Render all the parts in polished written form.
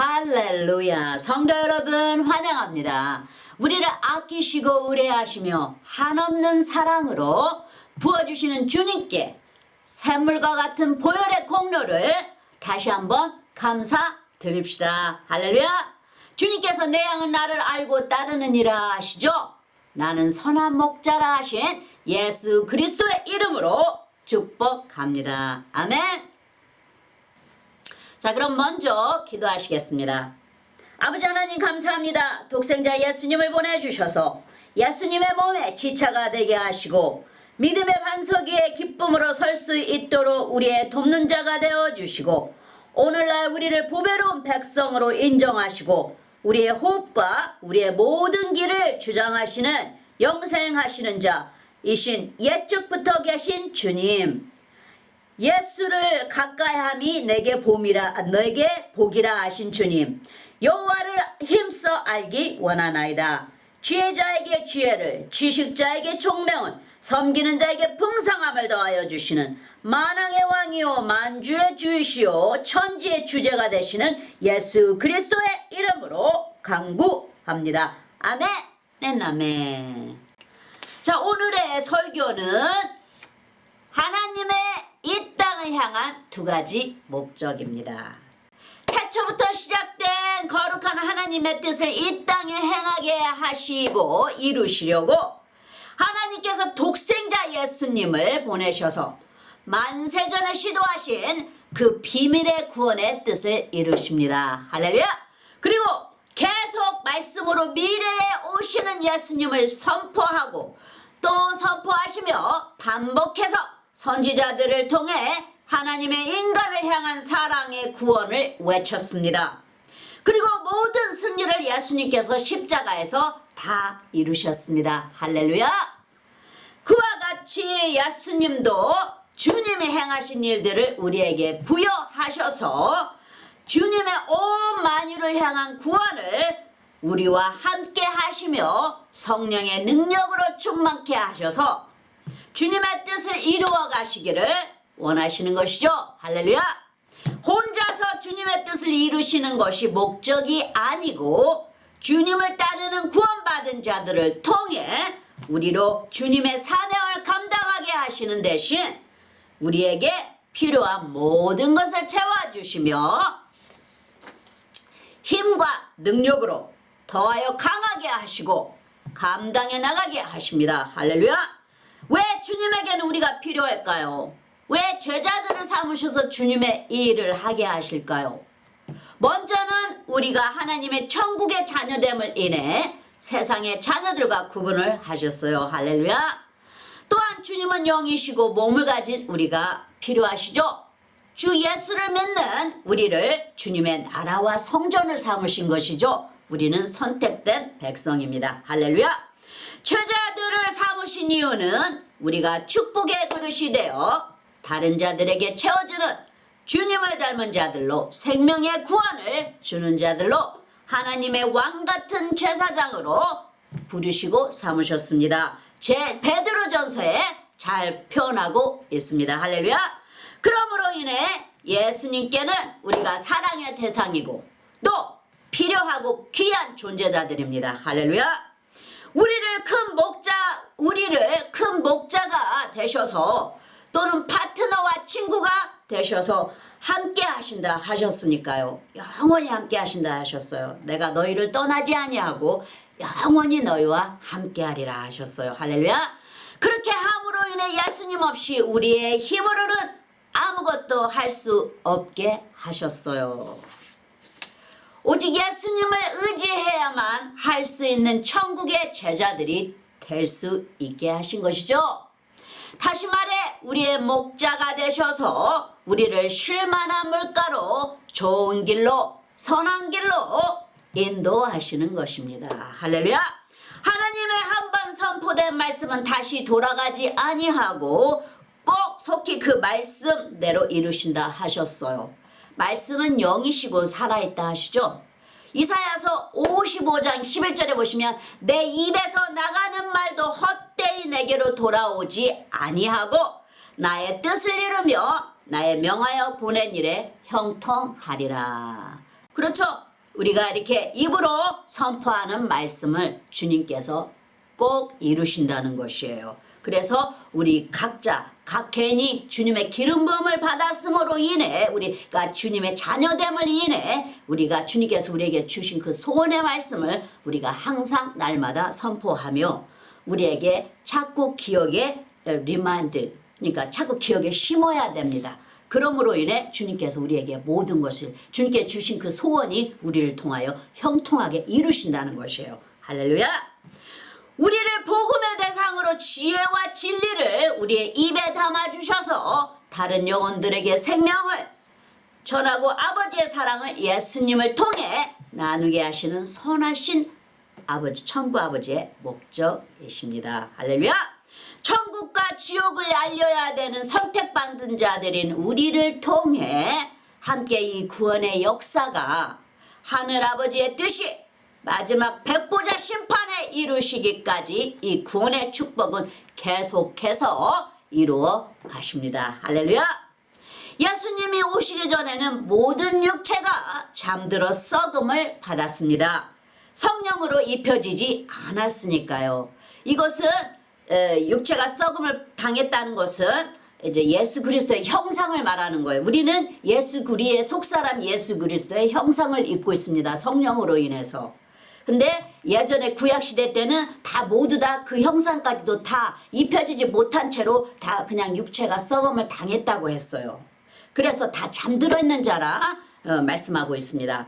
할렐루야. 성도 여러분 환영합니다. 우리를 아끼시고 의뢰하시며 한없는 사랑으로 부어주시는 주님께 샘물과 같은 보혈의 공로를 다시 한번 감사드립시다. 할렐루야. 주님께서 내 양은 나를 알고 따르느니라 하시죠. 나는 선한 목자라 하신 예수 그리스도의 이름으로 축복합니다. 아멘. 자, 그럼 먼저 기도하시겠습니다. 아버지 하나님 감사합니다. 독생자 예수님을 보내주셔서 예수님의 몸에 지체가 되게 하시고 믿음의 반석 위에 기쁨으로 설 수 있도록 우리의 돕는 자가 되어주시고 오늘날 우리를 보배로운 백성으로 인정하시고 우리의 호흡과 우리의 모든 길을 주장하시는 영생하시는 자이신 옛적부터 계신 주님, 예수를 가까이함이 내게 복이라 하신 주님, 여호와를 힘써 알기 원하나이다. 지혜자에게 지혜를, 지식자에게 총명은, 섬기는 자에게 풍성함을 더하여 주시는 만왕의 왕이요 만주의 주이시요 천지의 주제가 되시는 예수 그리스도의 이름으로 간구합니다. 아멘. 아멘. 자, 오늘의 설교는 하나님의 이 땅을 향한 두 가지 목적입니다. 태초부터 시작된 거룩한 하나님의 뜻을 이 땅에 행하게 하시고 이루시려고 하나님께서 독생자 예수님을 보내셔서 만세전에 시도하신 그 비밀의 구원의 뜻을 이루십니다. 할렐루야. 그리고 계속 말씀으로 미래에 오시는 예수님을 선포하고 또 선포하시며 반복해서 선지자들을 통해 하나님의 인간을 향한 사랑의 구원을 외쳤습니다. 그리고 모든 승리를 예수님께서 십자가에서 다 이루셨습니다. 할렐루야. 그와 같이 예수님도 주님이 행하신 일들을 우리에게 부여하셔서 주님의 온 만유를 향한 구원을 우리와 함께 하시며 성령의 능력으로 충만케 하셔서 주님의 뜻을 이루어 가시기를 원하시는 것이죠. 할렐루야. 혼자서 주님의 뜻을 이루시는 것이 목적이 아니고 주님을 따르는 구원받은 자들을 통해 우리로 주님의 사명을 감당하게 하시는 대신 우리에게 필요한 모든 것을 채워주시며 힘과 능력으로 더하여 강하게 하시고 감당해 나가게 하십니다. 할렐루야. 왜 주님에게는 우리가 필요할까요? 왜 제자들을 삼으셔서 주님의 일을 하게 하실까요? 먼저는 우리가 하나님의 천국의 자녀됨을 인해 세상의 자녀들과 구분을 하셨어요. 할렐루야. 또한 주님은 영이시고 몸을 가진 우리가 필요하시죠. 주 예수를 믿는 우리를 주님의 나라와 성전을 삼으신 것이죠. 우리는 선택된 백성입니다. 할렐루야. 제자들을 삼으신 이유는 우리가 축복의 그릇이 되어 다른 자들에게 채워주는 주님을 닮은 자들로 생명의 구원을 주는 자들로 하나님의 왕같은 제사장으로 부르시고 삼으셨습니다. 베드로전서에 잘 표현하고 있습니다. 할렐루야. 그러므로 인해 예수님께는 우리가 사랑의 대상이고 또 필요하고 귀한 존재자들입니다. 할렐루야. 우리를 큰 목자가 되셔서 또는 파트너와 친구가 되셔서 함께 하신다 하셨으니까요. 영원히 함께 하신다 하셨어요. 내가 너희를 떠나지 아니하고 영원히 너희와 함께 하리라 하셨어요. 할렐루야. 그렇게 함으로 인해 예수님 없이 우리의 힘으로는 아무것도 할 수 없게 하셨어요. 오직 예수님을 의지해야만 할 수 있는 천국의 제자들이 될 수 있게 하신 것이죠. 다시 말해 우리의 목자가 되셔서 우리를 쉴만한 물가로 좋은 길로 선한 길로 인도하시는 것입니다. 할렐루야. 하나님의 한 번 선포된 말씀은 다시 돌아가지 아니하고 꼭 속히 그 말씀대로 이루신다 하셨어요. 말씀은 영이시고 살아있다 하시죠. 이사야서 55장 11절에 보시면 내 입에서 나가는 말도 헛되이 내게로 돌아오지 아니하고 나의 뜻을 이루며 나의 명하여 보낸 일에 형통하리라. 그렇죠. 우리가 이렇게 입으로 선포하는 말씀을 주님께서 꼭 이루신다는 것이에요. 그래서 우리 각자 각 개인이 주님의 기름 부음을 받았음으로 인해 우리가 주님의 자녀됨을 인해 우리가 주님께서 우리에게 주신 그 소원의 말씀을 우리가 항상 날마다 선포하며 우리에게 자꾸 기억에 리마인드, 그러니까 자꾸 기억에 심어야 됩니다. 그러므로 인해 주님께서 우리에게 모든 것을 주님께 주신 그 소원이 우리를 통하여 형통하게 이루신다는 것이에요. 할렐루야. 우리를 복음의 대상으로 지혜와 진리를 우리의 입에 담아주셔서 다른 영혼들에게 생명을 전하고 아버지의 사랑을 예수님을 통해 나누게 하시는 선하신 아버지, 천부 아버지의 목적이십니다. 할렐루야. 천국과 지옥을 알려야 되는 선택받은 자들인 우리를 통해 함께 이 구원의 역사가 하늘 아버지의 뜻이 마지막 백보자 심판에 이루시기까지 이 구원의 축복은 계속해서 이루어 가십니다. 할렐루야. 예수님이 오시기 전에는 모든 육체가 잠들어 썩음을 받았습니다. 성령으로 입혀지지 않았으니까요. 이것은 육체가 썩음을 당했다는 것은 이제 예수 그리스도의 형상을 말하는 거예요. 우리는 예수 그리스도의 속사람 예수 그리스도의 형상을 입고 있습니다. 성령으로 인해서. 근데 예전에 구약시대 때는 다 모두 다 그 형상까지도 다 입혀지지 못한 채로 다 그냥 육체가 썩음을 당했다고 했어요. 그래서 다 잠들어 있는 자라 말씀하고 있습니다.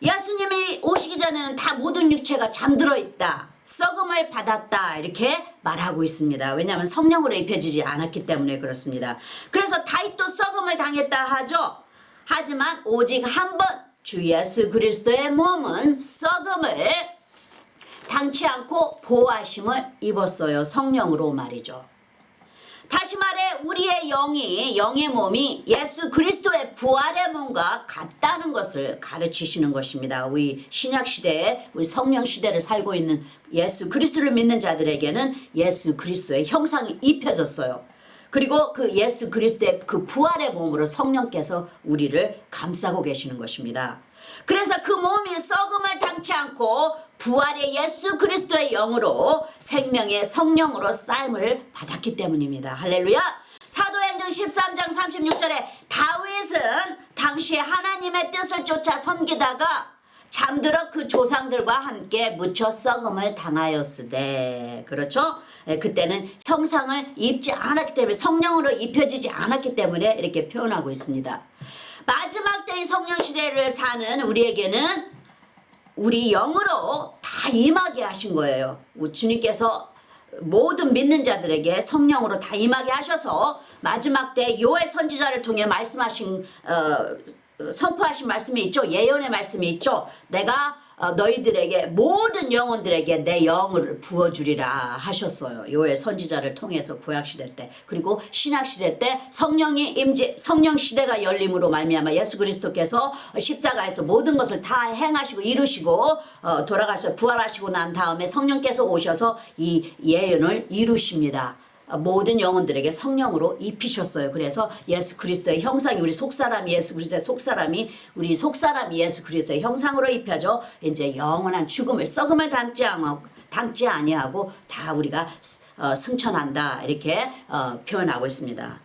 예수님이 오시기 전에는 다 모든 육체가 잠들어 있다. 썩음을 받았다. 이렇게 말하고 있습니다. 왜냐하면 성령으로 입혀지지 않았기 때문에 그렇습니다. 그래서 다윗도 썩음을 당했다 하죠. 하지만 오직 한 번 주 예수 그리스도의 몸은 썩음을 당치 않고 보호하심을 입었어요. 성령으로 말이죠. 다시 말해 우리의 영의 몸이 예수 그리스도의 부활의 몸과 같다는 것을 가르치시는 것입니다. 우리 신약시대에 우리 성령시대를 살고 있는 예수 그리스도를 믿는 자들에게는 예수 그리스도의 형상이 입혀졌어요. 그리고 그 예수 그리스도의 그 부활의 몸으로 성령께서 우리를 감싸고 계시는 것입니다. 그래서 그 몸이 썩음을 당치 않고 부활의 예수 그리스도의 영으로 생명의 성령으로 쌓임을 받았기 때문입니다. 할렐루야. 사도행전 13장 36절에 다윗은 당시 하나님의 뜻을 쫓아 섬기다가 잠들어 그 조상들과 함께 묻혀 썩음을 당하였으되, 그렇죠? 그때는 형상을 입지 않았기 때문에, 성령으로 입혀지지 않았기 때문에 이렇게 표현하고 있습니다. 마지막 때의 성령 시대를 사는 우리에게는 우리 영으로 다 임하게 하신 거예요. 주님께서 모든 믿는 자들에게 성령으로 다 임하게 하셔서 마지막 때 요엘 선지자를 통해 말씀하신 선포하신 말씀이 있죠. 예언의 말씀이 있죠. 내가 너희들에게 모든 영혼들에게 내 영을 부어주리라 하셨어요. 요엘 선지자를 통해서 구약시대 때. 그리고 신약시대 때 성령 시대가 열림으로 말미암아 예수 그리스도께서 십자가에서 모든 것을 다 행하시고 이루시고 돌아가셔 부활하시고 난 다음에 성령께서 오셔서 이 예언을 이루십니다. 모든 영혼들에게 성령으로 입히셨어요. 그래서 예수 그리스도의 형상이 우리 속사람 예수 그리스도의 속사람이 우리 속사람 예수 그리스도의 형상으로 입혀져 이제 영원한 죽음을 썩음을 담지 아니하고 다 우리가 승천한다 이렇게 표현하고 있습니다.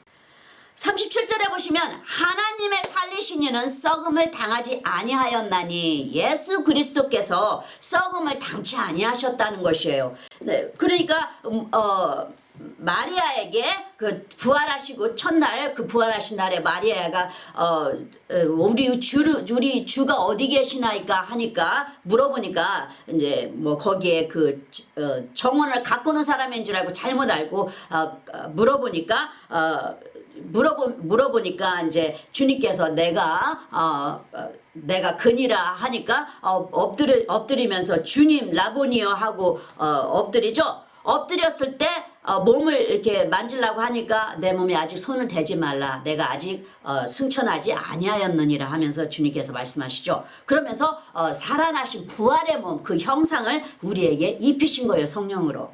37절에 보시면 하나님의 살리신 이는 썩음을 당하지 아니하였나니 예수 그리스도께서 썩음을 당치 아니하셨다는 것이에요. 네, 그러니까 마리아에게 그 부활하시고 첫날 그 부활하신 날에 마리아가 우리 주가 어디 계시나이까 하니까 물어보니까 이제 뭐 거기에 그 정원을 가꾸는 사람인 줄 알고 잘못 알고 물어보니까 이제 주님께서 내가 그니라 하니까 엎드리면서 주님 라보니여 하고 엎드리죠. 엎드렸을 때 몸을 이렇게 만지려고 하니까 내 몸에 아직 손을 대지 말라. 내가 아직 승천하지 아니하였느니라 하면서 주님께서 말씀하시죠. 그러면서 살아나신 부활의 몸 그 형상을 우리에게 입히신 거예요. 성령으로.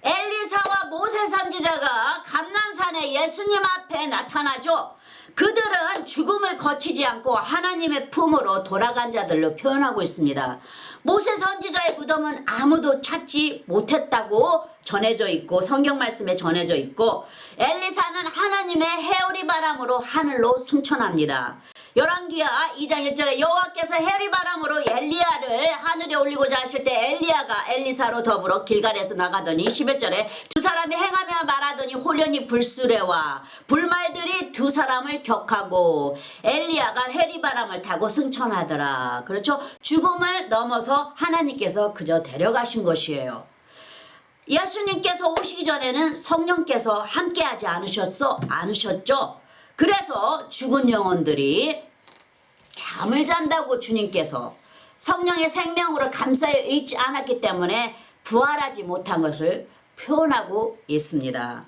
엘리사와 모세 선지자가 감난산에 예수님 앞에 나타나죠. 그들은 죽음을 거치지 않고 하나님의 품으로 돌아간 자들로 표현하고 있습니다. 모세 선지자의 무덤은 아무도 찾지 못했다고 전해져 있고 성경 말씀에 전해져 있고 엘리사는 하나님의 해오리 바람으로 하늘로 승천합니다. 열왕기하 2장 1절에 여호와께서 해오리 바람으로 엘리야를 하늘에 올리고자 하실 때 엘리야가 엘리사로 더불어 길갈에서 나가더니 11절에 두 사람이 행하며 말하더니 홀연히 불수레와 불말들이 두 사람을 격하고 엘리야가 해리 바람을 타고 승천하더라. 그렇죠? 죽음을 넘어서 하나님께서 그저 데려가신 것이에요. 예수님께서 오시기 전에는 성령께서 함께하지 않으셨죠? 그래서 죽은 영혼들이 잠을 잔다고 주님께서 성령의 생명으로 감싸여 있지 않았기 때문에 부활하지 못한 것을 표현하고 있습니다.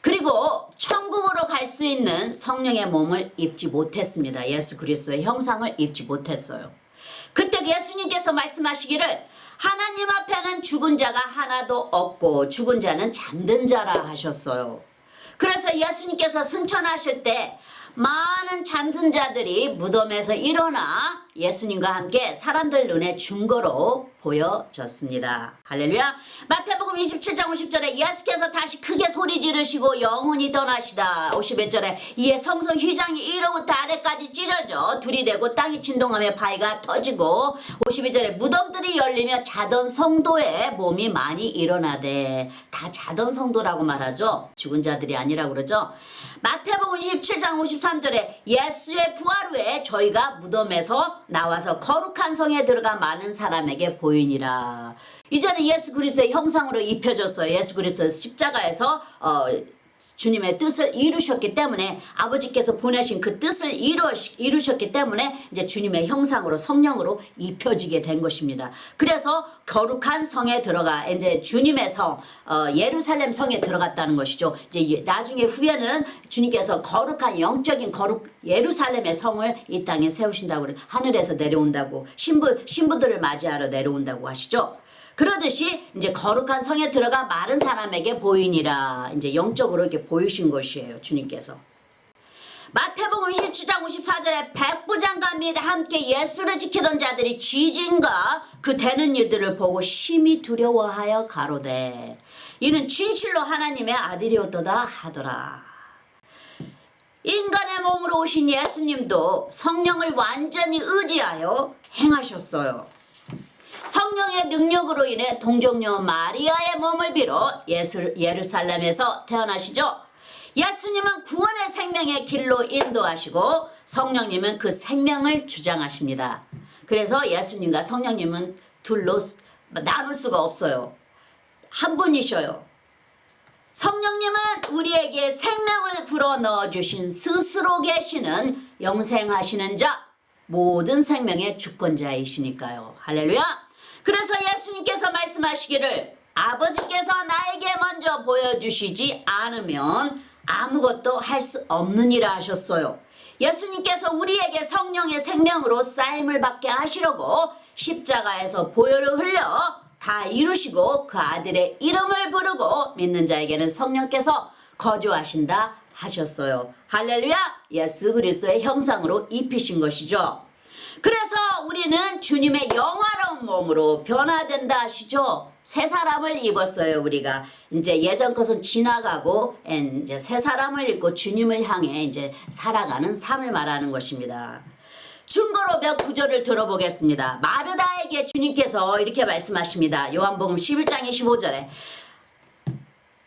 그리고 천국으로 갈 수 있는 성령의 몸을 입지 못했습니다. 예수 그리스도의 형상을 입지 못했어요. 그때 예수님께서 말씀하시기를 하나님 앞에는 죽은 자가 하나도 없고 죽은 자는 잠든 자라 하셨어요. 그래서 예수님께서 승천하실 때 많은 잠든 자들이 무덤에서 일어나 예수님과 함께 사람들 눈에 증거로 보여졌습니다. 할렐루야. 마태복음 27장 50절에 예수께서 다시 크게 소리 지르시고 영원히 떠나시다. 51절에 이에 성소 휘장이 위로부터 아래까지 찢어져 둘이 되고 땅이 진동하며 바위가 터지고 52절에 무덤들이 열리며 자던 성도의 몸이 많이 일어나되 다 자던 성도라고 말하죠. 죽은 자들이 아니라고 그러죠. 마태복음 27장 53절에 예수의 부활 후에 저희가 무덤에서 나와서 거룩한 성에 들어가 많은 사람에게 보이니라. 이제는 예수 그리스도의 형상으로 입혀졌어요. 예수 그리스도 십자가에서 주님의 뜻을 이루셨기 때문에 아버지께서 보내신 그 뜻을 이루셨기 때문에 이제 주님의 형상으로 성령으로 입혀지게 된 것입니다. 그래서 거룩한 성에 들어가 이제 주님의 성 예루살렘 성에 들어갔다는 것이죠. 이제 나중에 후에는 주님께서 거룩한 영적인 거룩 예루살렘의 성을 이 땅에 세우신다고 하늘에서 내려온다고 신부들을 맞이하러 내려온다고 하시죠. 그러듯이 이제 거룩한 성에 들어가 마른 사람에게 보이니라. 이제 영적으로 이렇게 보이신 것이에요. 주님께서. 마태복음 27장 54절에 백부장과 및 함께 예수를 지키던 자들이 쥐진과 그 되는 일들을 보고 심히 두려워하여 가로되 이는 진실로 하나님의 아들이었도다 하더라. 인간의 몸으로 오신 예수님도 성령을 완전히 의지하여 행하셨어요. 성령의 능력으로 인해 동정녀 마리아의 몸을 빌어 예루살렘에서 태어나시죠. 예수님은 구원의 생명의 길로 인도하시고 성령님은 그 생명을 주장하십니다. 그래서 예수님과 성령님은 둘로 나눌 수가 없어요. 한 분이셔요. 성령님은 우리에게 생명을 불어넣어 주신 스스로 계시는 영생하시는 자, 모든 생명의 주권자이시니까요. 할렐루야. 그래서 예수님께서 말씀하시기를 아버지께서 나에게 먼저 보여주시지 않으면 아무것도 할 수 없느니라 하셨어요. 예수님께서 우리에게 성령의 생명으로 쓰임을 받게 하시려고 십자가에서 보혈을 흘려 다 이루시고 그 아들의 이름을 부르고 믿는 자에게는 성령께서 거주하신다 하셨어요. 할렐루야. 예수 그리스도의 형상으로 입히신 것이죠. 그래서 우리는 주님의 영화로운 몸으로 변화된다 하시죠. 새 사람을 입었어요. 우리가 이제 예전 것은 지나가고 이제 새 사람을 입고 주님을 향해 이제 살아가는 삶을 말하는 것입니다. 증거로 몇 구절을 들어보겠습니다. 마르다에게 주님께서 이렇게 말씀하십니다. 요한복음 11장 25절에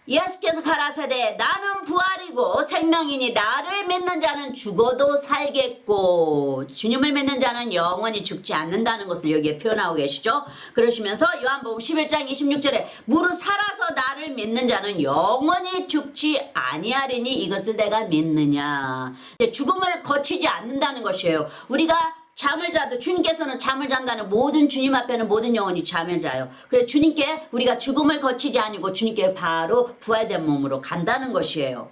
예수께서 가라사대 나는 부활이고 생명이니 나를 믿는 자는 죽어도 살겠고 주님을 믿는 자는 영원히 죽지 않는다는 것을 여기에 표현하고 계시죠. 그러시면서 요한복음 11장 26절에 무릇 살아서 나를 믿는 자는 영원히 죽지 아니하리니 이것을 내가 믿느냐. 죽음을 거치지 않는다는 것이에요. 우리가 잠을 자도 주님께서는 잠을 잔다는 모든 주님 앞에는 모든 영혼이 잠을 자요. 그래서 주님께 우리가 죽음을 거치지 아니고 주님께 바로 부활된 몸으로 간다는 것이에요.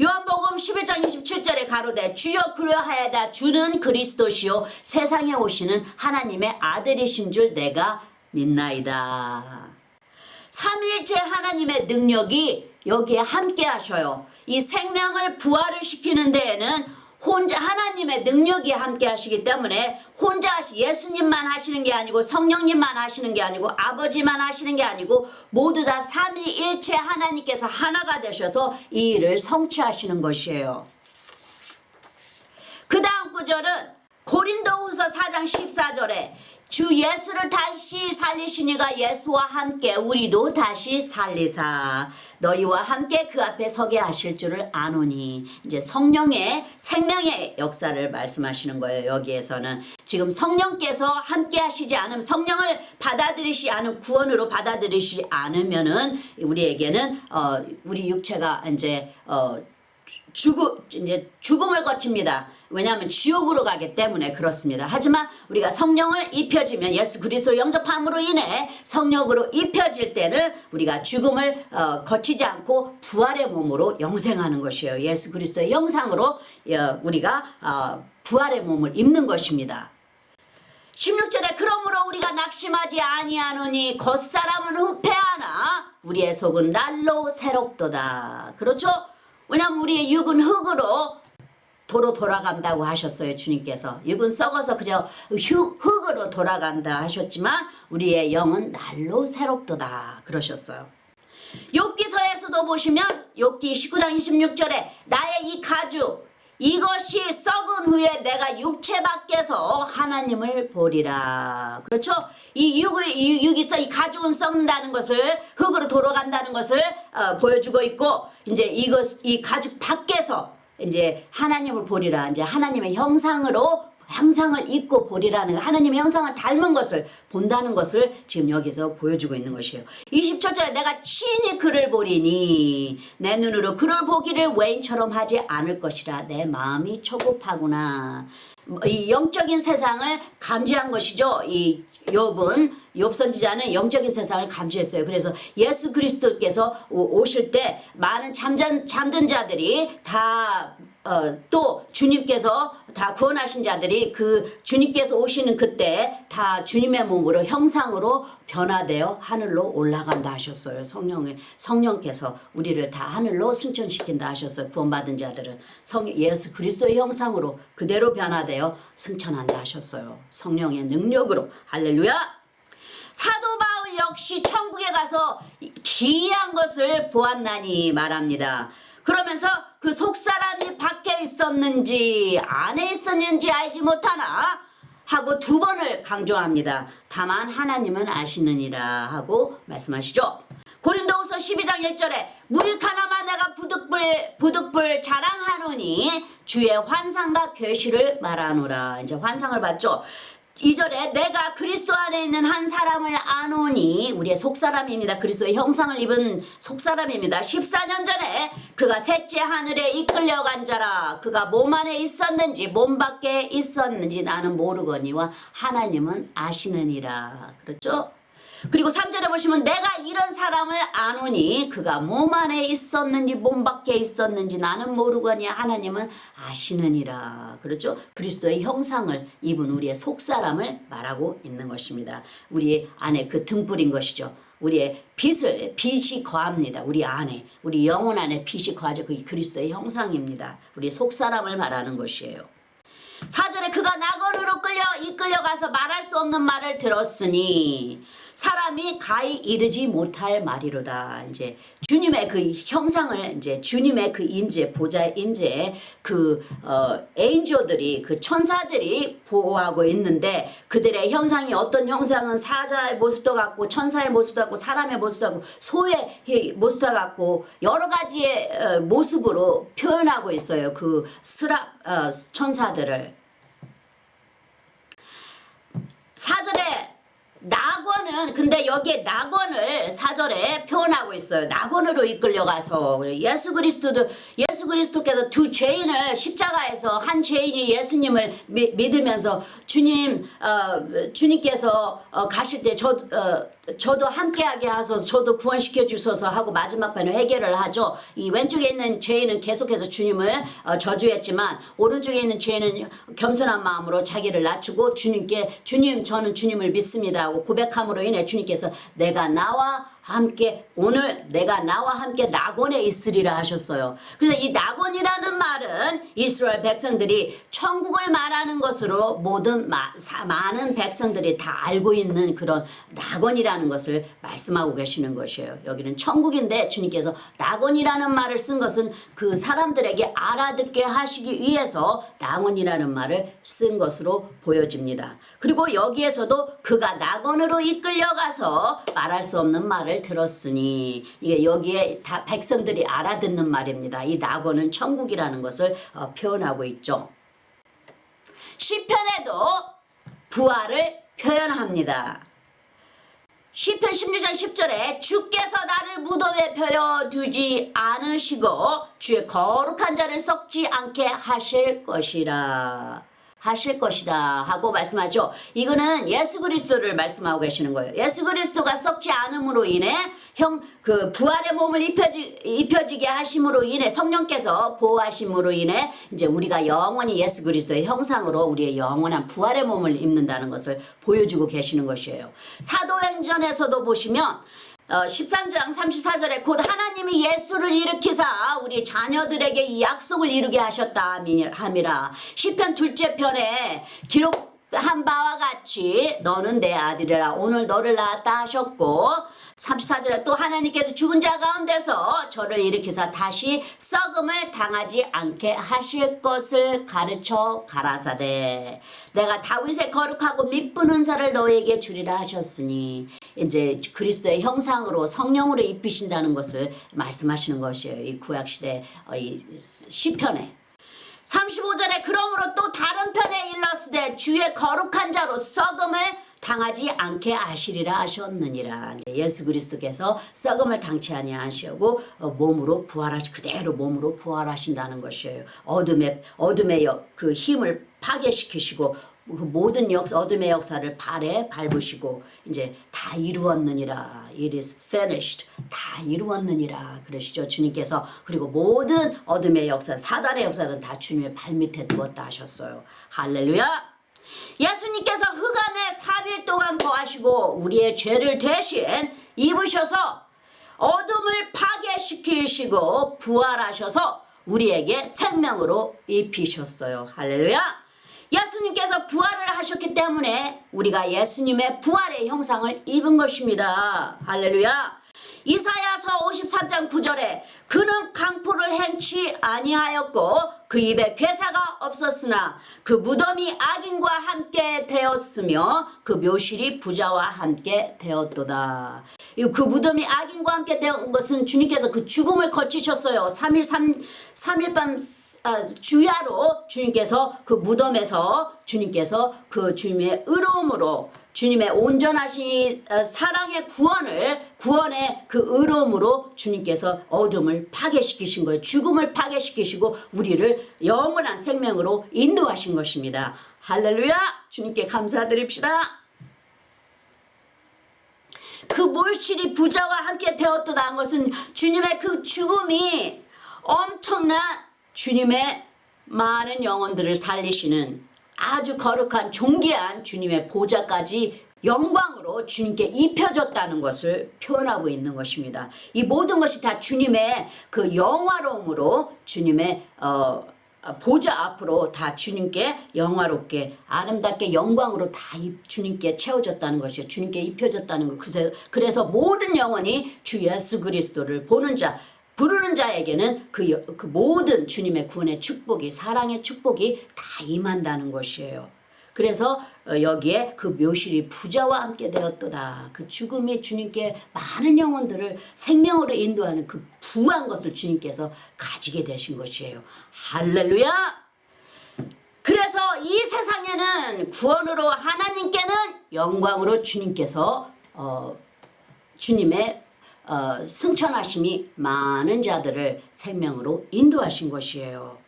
요한복음 11장 27절에 가로되 주여 그러하여다 주는 그리스도시요 세상에 오시는 하나님의 아들이신 줄 내가 믿나이다. 삼위일체 하나님의 능력이 여기에 함께 하셔요. 이 생명을 부활을 시키는 데에는 혼자 하나님의 능력이 함께 하시기 때문에 혼자 예수님만 하시는 게 아니고 성령님만 하시는 게 아니고 아버지만 하시는 게 아니고 모두 다 삼위일체 하나님께서 하나가 되셔서 이 일을 성취하시는 것이에요. 그 다음 구절은 고린도후서 4장 14절에 주 예수를 다시 살리시니가 예수와 함께 우리도 다시 살리사 너희와 함께 그 앞에 서게 하실 줄을 아노니. 이제 성령의 생명의 역사를 말씀하시는 거예요. 여기에서는 지금 성령께서 함께 하시지 않으면 성령을 받아들이시 않은 구원으로 받아들이시 않으면은 우리에게는 우리 육체가 이제 죽음을 거칩니다. 왜냐하면 지옥으로 가기 때문에 그렇습니다. 하지만 우리가 성령을 입혀지면 예수 그리스도 영접함으로 인해 성령으로 입혀질 때는 우리가 죽음을 거치지 않고 부활의 몸으로 영생하는 것이에요. 예수 그리스도의 형상으로 우리가 부활의 몸을 입는 것입니다. 16절에 그러므로 우리가 낙심하지 아니하노니 겉사람은 후패하나 우리의 속은 날로 새롭도다. 그렇죠? 왜냐하면 우리의 육은 흙으로 도로 돌아간다고 하셨어요. 주님께서 육은 썩어서 그저 흙으로 돌아간다 하셨지만 우리의 영은 날로 새롭도다 그러셨어요. 욥기서에서도 보시면 욥기 19장 26절에 나의 이 가죽 이것이 썩은 후에 내가 육체 밖에서 하나님을 보리라. 그렇죠? 이 육이 이 가죽은 썩는다는 것을 흙으로 돌아간다는 것을 보여주고 있고 이제 이 가죽 밖에서 이제 하나님을 보리라. 이제 하나님의 형상을 입고 보리라는 하나님의 형상을 닮은 것을 본다는 것을 지금 여기서 보여주고 있는 것이에요. 27절에 내가 친히 그를 보리니 내 눈으로 그를 보기를 외인처럼 하지 않을 것이라 내 마음이 초급하구나. 이 영적인 세상을 감지한 것이죠. 이 욥 선지자는 영적인 세상을 감지했어요. 그래서 예수 그리스도께서 오실 때 많은 잠든 자들이 다 또 주님께서 다 구원하신 자들이 그 주님께서 오시는 그때 다 주님의 몸으로 형상으로 변화되어 하늘로 올라간다 하셨어요. 성령께서 우리를 다 하늘로 승천시킨다 하셨어요. 구원받은 자들은 예수 그리스도의 형상으로 그대로 변화되어 승천한다 하셨어요. 성령의 능력으로. 할렐루야. 사도 바울 역시 천국에 가서 기이한 것을 보았나니 말합니다. 그러면서 그 속사람이 밖에 있었는지 안에 있었는지 알지 못하나 하고 두 번을 강조합니다. 다만 하나님은 아시느니라 하고 말씀하시죠. 고린도후서 12장 1절에 무익하나마 내가 부득불 자랑하노니 주의 환상과 계시를 말하노라. 이제 환상을 봤죠. 2절에 내가 그리스도 안에 있는 한 사람을 아노니 우리의 속사람입니다. 그리스도의 형상을 입은 속사람입니다. 14년 전에 그가 셋째 하늘에 이끌려간 자라. 그가 몸 안에 있었는지 몸 밖에 있었는지 나는 모르거니와 하나님은 아시느니라. 그렇죠? 그리고 3절에 보시면 내가 이런 사람을 아노니 그가 몸 안에 있었는지 몸 밖에 있었는지 나는 모르거니 하나님은 아시느니라. 그렇죠? 그리스도의 형상을 입은 우리의 속사람을 말하고 있는 것입니다. 우리 안에 그 등불인 것이죠. 우리의 빛이 거합니다. 우리 안에 우리 영혼 안에 빛이 거하죠. 그게 그리스도의 형상입니다. 우리의 속사람을 말하는 것이에요. 4절에 그가 낙원으로 이끌려가서 말할 수 없는 말을 들었으니 사람이 가히 이르지 못할 말이로다. 이제 주님의 그 형상을 이제 주님의 그 임재 보좌의 임재에 그 에인조들이 그 천사들이 보호하고 있는데 그들의 형상이 어떤 형상은 사자의 모습도 같고 천사의 모습도 같고 사람의 모습도 같고 소의 모습도 같고 여러 가지의 모습으로 표현하고 있어요. 그 천사들을. 4절에 낙원은 근데 여기에 낙원을 4절에 표현하고 있어요. 낙원으로 이끌려가서 예수 그리스도께서 두 죄인을 십자가에서 한 죄인이 예수님을 믿으면서 주님께서 가실 때 저도 함께하게 하소서 저도 구원시켜 주소서 하고 마지막 편에 해결을 하죠. 이 왼쪽에 있는 죄인은 계속해서 주님을 저주했지만 오른쪽에 있는 죄인은 겸손한 마음으로 자기를 낮추고 주님 저는 주님을 믿습니다 하고 고백함으로 인해 주님께서 내가 나와 함께 오늘 내가 나와 함께 낙원에 있으리라 하셨어요. 그래서 이 낙원이라는 말은 이스라엘 백성들이 천국을 말하는 것으로 모든 많은 백성들이 다 알고 있는 그런 낙원이라는 것을 말씀하고 계시는 것이에요. 여기는 천국인데 주님께서 낙원이라는 말을 쓴 것은 그 사람들에게 알아듣게 하시기 위해서 낙원이라는 말을 쓴 것으로 보여집니다. 그리고 여기에서도 그가 낙원으로 이끌려가서 말할 수 없는 말을 들었으니, 이게 여기에 다 백성들이 알아듣는 말입니다. 이 낙원은 천국이라는 것을 표현하고 있죠. 시편에도 부활을 표현합니다. 시편 16장 10절에 주께서 나를 무덤에 버려두지 않으시고 주의 거룩한 자를 썩지 않게 하실 것이라. 하실 것이다 하고 말씀하죠. 이거는 예수 그리스도를 말씀하고 계시는 거예요. 예수 그리스도가 썩지 않음으로 인해 그 부활의 몸을 입혀지게 하심으로 인해 성령께서 보호하심으로 인해 이제 우리가 영원히 예수 그리스도의 형상으로 우리의 영원한 부활의 몸을 입는다는 것을 보여주고 계시는 것이에요. 사도행전에서도 보시면 13장 34절에 곧 하나님이 예수를 일으키사 우리 자녀들에게 이 약속을 이루게 하셨다 함이라. 시편 2째 편에 기록한 바와 같이 너는 내 아들이라 오늘 너를 낳았다 하셨고, 34절에 또 하나님께서 죽은 자 가운데서 저를 일으키사 다시 썩음을 당하지 않게 하실 것을 가르쳐 가라사대 내가 다윗의 거룩하고 미쁜 은사를 너에게 주리라 하셨으니, 이제 그리스도의 형상으로 성령으로 입히신다는 것을 말씀하시는 것이에요. 이 구약시대 이 시편에 35절에 그러므로 또 다른 편에 일렀으되 주의 거룩한 자로 썩음을 당하지 않게 하시리라 하셨느니라. 예수 그리스도께서 썩음을 당치 아니하시고 몸으로 그대로 몸으로 부활하신다는 것이에요. 어둠의 그 힘을 파괴시키시고 그 모든 어둠의 역사를 발에 밟으시고 이제 다 이루었느니라. It is finished. 다 이루었느니라 그러시죠. 주님께서. 그리고 모든 어둠의 역사, 사단의 역사는 다 주님의 발밑에 두었다 하셨어요. 할렐루야. 예수님께서 흑암에 3일 동안 거하시고 우리의 죄를 대신 입으셔서 어둠을 파괴시키시고 부활하셔서 우리에게 생명으로 입히셨어요. 할렐루야. 예수님께서 부활을 하셨기 때문에 우리가 예수님의 부활의 형상을 입은 것입니다. 할렐루야. 이사야서 53장 9절에 그는 강포를 행치 아니하였고 그 입에 괴사가 없었으나 그 무덤이 악인과 함께 되었으며 그 묘실이 부자와 함께 되었도다. 그 무덤이 악인과 함께 된 것은 주님께서 그 죽음을 거치셨어요. 3일 밤 주야로 주님께서 그 무덤에서 주님께서 그 주님의 의로움으로 주님의 온전하신 사랑의 구원의 그 의로움으로 주님께서 어둠을 파괴시키신 거예요. 죽음을 파괴시키시고 우리를 영원한 생명으로 인도하신 것입니다. 할렐루야. 주님께 감사드립시다. 그 묘실이 부자와 함께 되었도다 한 것은 주님의 그 죽음이 엄청난 주님의 많은 영혼들을 살리시는 아주 거룩한 존귀한 주님의 보좌까지 영광으로 주님께 입혀졌다는 것을 표현하고 있는 것입니다. 이 모든 것이 다 주님의 그 영화로움으로 주님의 보좌 앞으로 다 주님께 영화롭게 아름답게 영광으로 다 주님께 채워졌다는 것이에요. 주님께 입혀졌다는 것. 그래서 모든 영혼이 주 예수 그리스도를 부르는 자에게는 그 모든 주님의 구원의 축복이, 사랑의 축복이 다 임한다는 것이에요. 그래서 여기에 그 묘실이 부자와 함께 되었도다. 그 죽음이 주님께 많은 영혼들을 생명으로 인도하는 그 부한 것을 주님께서 가지게 되신 것이에요. 할렐루야! 그래서 이 세상에는 구원으로 하나님께는 영광으로 주님께서 주님의 승천하심이 많은 자들을 생명으로 인도하신 것이에요.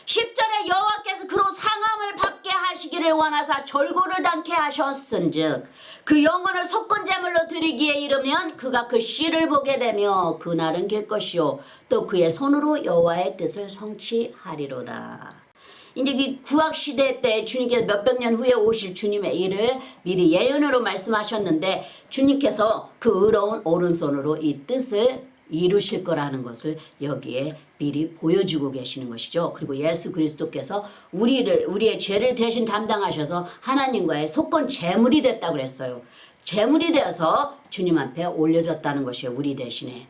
10절에 여호와께서 그로 상함을 받게 하시기를 원하사 절고를 당케 하셨은즉 그 영혼을 속건제물로 드리기에 이르면 그가 그 씨를 보게 되며 그날은 길 것이요 또 그의 손으로 여호와의 뜻을 성취하리로다. 이제 이 구약시대 때 주님께서 몇백 년 후에 오실 주님의 일을 미리 예언으로 말씀하셨는데 주님께서 그 의로운 오른손으로 이 뜻을 이루실 거라는 것을 여기에 미리 보여주고 계시는 것이죠. 그리고 예수 그리스도께서 우리의 죄를 대신 담당하셔서 하나님과의 속건 제물이 됐다고 그랬어요. 제물이 되어서 주님 앞에 올려졌다는 것이에요. 우리 대신에.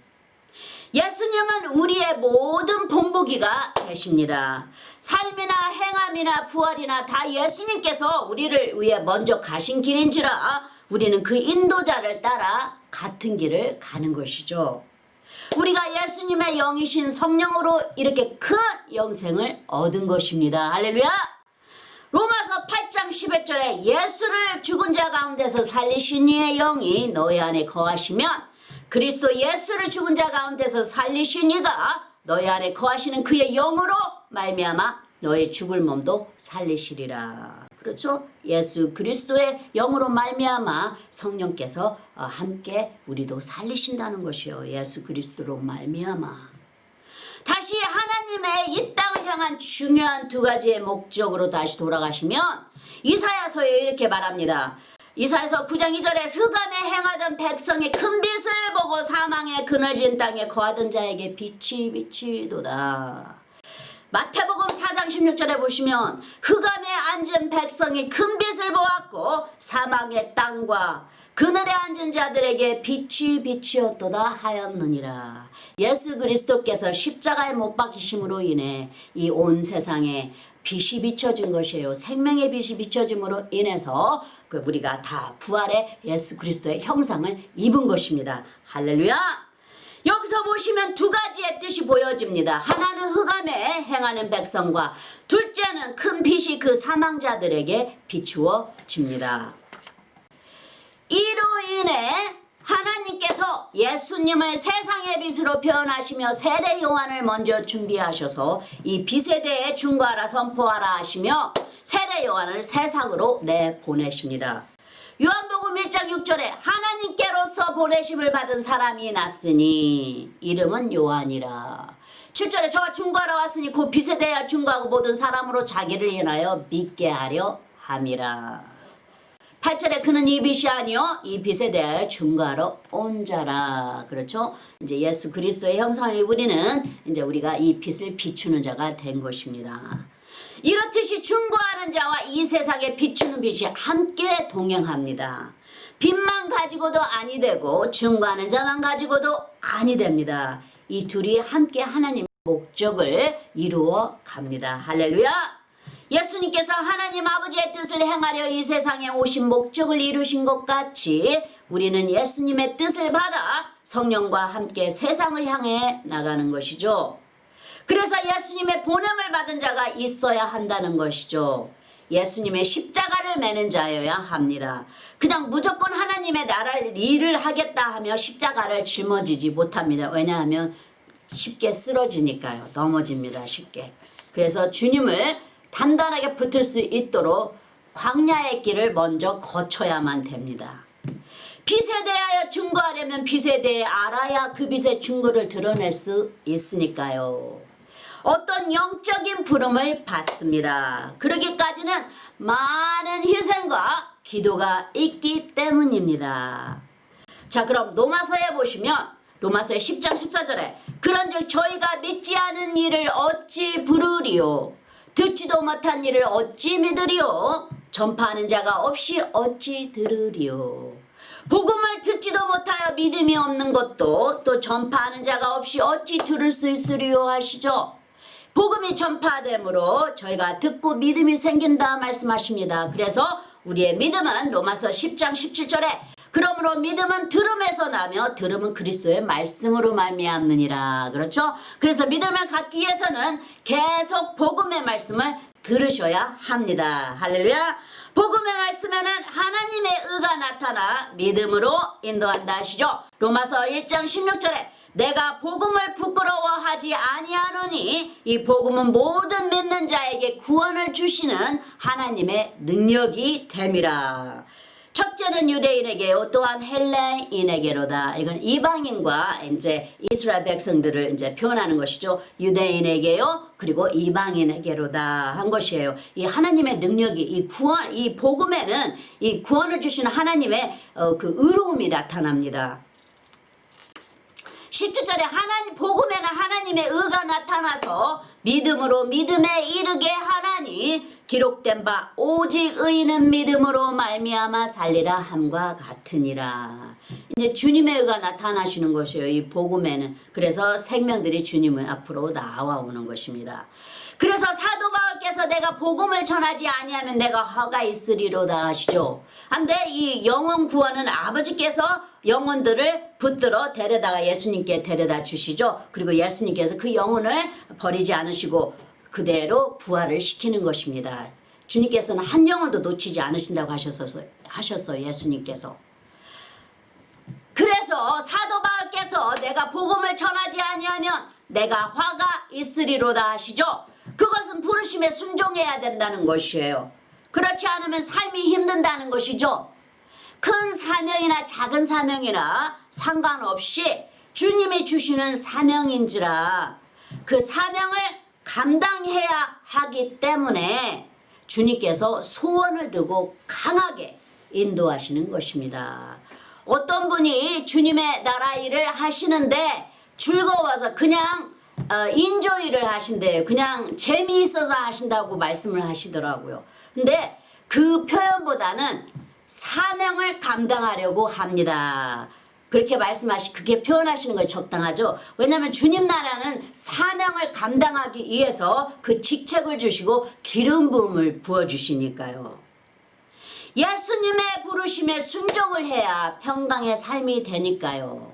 예수님은 우리의 모든 본보기가 되십니다. 삶이나 행함이나 부활이나 다 예수님께서 우리를 위해 먼저 가신 길인지라 우리는 그 인도자를 따라 같은 길을 가는 것이죠. 우리가 예수님의 영이신 성령으로 이렇게 큰 영생을 얻은 것입니다. 할렐루야! 로마서 8장 11절에 예수를 죽은 자 가운데서 살리신 이의 영이 너희 안에 거하시면 그리스도 예수를 죽은 자 가운데서 살리신 이가 너희 안에 거하시는 그의 영으로 말미암아 너의 죽을 몸도 살리시리라. 그렇죠? 예수 그리스도의 영으로 말미암아 성령께서 함께 우리도 살리신다는 것이요. 예수 그리스도로 말미암아. 다시 하나님의 이 땅을 향한 중요한 두 가지의 목적으로 다시 돌아가시면 이사야서에 이렇게 말합니다. 이사야서 9장 2절에 흑암에 행하던 백성이 큰 빛을 보고 사망의 그늘진 땅에 거하던 자에게 빛이 비치도다. 마태복음 4장 16절에 보시면 흑암에 앉은 백성이 큰 빛을 보았고 사망의 땅과 그늘에 앉은 자들에게 빛이 비치었도다 하였느니라. 예수 그리스도께서 십자가에 못 박히심으로 인해 이 온 세상에 빛이 비춰진 것이에요. 생명의 빛이 비춰짐으로 인해서 우리가 다 부활의 예수 그리스도의 형상을 입은 것입니다. 할렐루야! 여기서 보시면 두 가지의 뜻이 보여집니다. 하나는 흑암에 행하는 백성과 둘째는 큰 빛이 그 사망자들에게 비추어집니다. 이로 인해 하나님께서 예수님을 세상의 빛으로 표현하시며 세례 요한을 먼저 준비하셔서 이 빛에 대해 중과하라 선포하라 하시며 세례 요한을 세상으로 내보내십니다. 요한복음 1장 6절에 하나님께로서 보내심을 받은 사람이 났으니 이름은 요한이라. 7절에 저와 중과하러 왔으니 곧 빛에 대하여 중과하고 모든 사람으로 자기를 인하여 믿게 하려 함이라. 8절에 그는 이 빛이 아니요 이 빛에 대하여 중과하러 온 자라. 그렇죠? 이제 예수 그리스도의 형상을 입으리는 이제 우리가 이 빛을 비추는 자가 된 것입니다. 이렇듯이 중과하는 자와 이 세상에 비추는 빛이 함께 동행합니다. 빛만 가지고도 아니 되고 중과하는 자만 가지고도 아니 됩니다. 이 둘이 함께 하나님의 목적을 이루어 갑니다. 할렐루야! 예수님께서 하나님 아버지의 뜻을 행하려 이 세상에 오신 목적을 이루신 것 같이 우리는 예수님의 뜻을 받아 성령과 함께 세상을 향해 나가는 것이죠. 그래서 예수님의 보냄을 받은 자가 있어야 한다는 것이죠. 예수님의 십자가를 매는 자여야 합니다. 그냥 무조건 하나님의 나라를 일을 하겠다 하며 십자가를 짊어지지 못합니다. 왜냐하면 쉽게 쓰러지니까요. 넘어집니다. 쉽게. 그래서 주님을 단단하게 붙을 수 있도록 광야의 길을 먼저 거쳐야만 됩니다. 빛에 대하여 증거하려면 빛에 대해 알아야 그 빛의 증거를 드러낼 수 있으니까요. 어떤 영적인 부름을 받습니다. 그러기까지는 많은 희생과 기도가 있기 때문입니다. 자, 그럼 로마서에 보시면 로마서의 10장 14절에 그런즉 저희가 믿지 않은 일을 어찌 부르리요 듣지도 못한 일을 어찌 믿으리요 전파하는 자가 없이 어찌 들으리요. 복음을 듣지도 못하여 믿음이 없는 것도 또 전파하는 자가 없이 어찌 들을 수 있으리요 하시죠. 복음이 전파됨으로 저희가 듣고 믿음이 생긴다 말씀하십니다. 그래서 우리의 믿음은 로마서 10장 17절에 그러므로 믿음은 들음에서 나며 들음은 그리스도의 말씀으로 말미암느니라. 그렇죠? 그래서 믿음을 갖기 위해서는 계속 복음의 말씀을 들으셔야 합니다. 할렐루야. 복음의 말씀에는 하나님의 의가 나타나 믿음으로 인도한다 하시죠. 로마서 1장 16절에 내가 복음을 부끄러워하지 아니하노니 이 복음은 모든 믿는 자에게 구원을 주시는 하나님의 능력이 됨이라. 첫째는 유대인에게요, 또한 헬레인에게로다. 이건 이방인과 이제 이스라엘 백성들을 이제 표현하는 것이죠. 유대인에게요, 그리고 이방인에게로다 한 것이에요. 이 하나님의 능력이, 이 구원, 이 복음에는 이 구원을 주시는 하나님의 그 의로움이 나타납니다. 10절에 복음에는 하나님의 의가 나타나서 믿음으로 믿음에 이르게 하나니 기록된 바 오직 의인은 믿음으로 말미암아 살리라 함과 같으니라. 이제 주님의 의가 나타나시는 것이에요. 이 복음에는. 그래서 생명들이 주님의 앞으로 나와오는 것입니다. 그래서 사도 바울께서 내가 복음을 전하지 아니하면 내가 화가 있으리로다 하시죠. 한데 이 영혼 구원은 아버지께서 영혼들을 붙들어 데려다가 예수님께 데려다 주시죠. 그리고 예수님께서 그 영혼을 버리지 않으시고 그대로 부활을 시키는 것입니다. 주님께서는 한 영혼도 놓치지 않으신다고 하셨어요. 예수님께서. 그래서 사도 바울께서 내가 복음을 전하지 아니하면 내가 화가 있으리로다 하시죠. 그것은 부르심에 순종해야 된다는 것이에요. 그렇지 않으면 삶이 힘든다는 것이죠. 큰 사명이나 작은 사명이나 상관없이 주님이 주시는 사명인지라 그 사명을 감당해야 하기 때문에 주님께서 소원을 두고 강하게 인도하시는 것입니다. 어떤 분이 주님의 나라 일을 하시는데 즐거워서 그냥 인조일을 하신대요. 그냥 재미있어서 하신다고 말씀을 하시더라고요. 근데 그 표현보다는 사명을 감당하려고 합니다. 그렇게 그렇게 표현하시는 것이 적당하죠. 왜냐하면 주님 나라는 사명을 감당하기 위해서 그 직책을 주시고 기름 부음을 부어주시니까요. 예수님의 부르심에 순종을 해야 평강의 삶이 되니까요.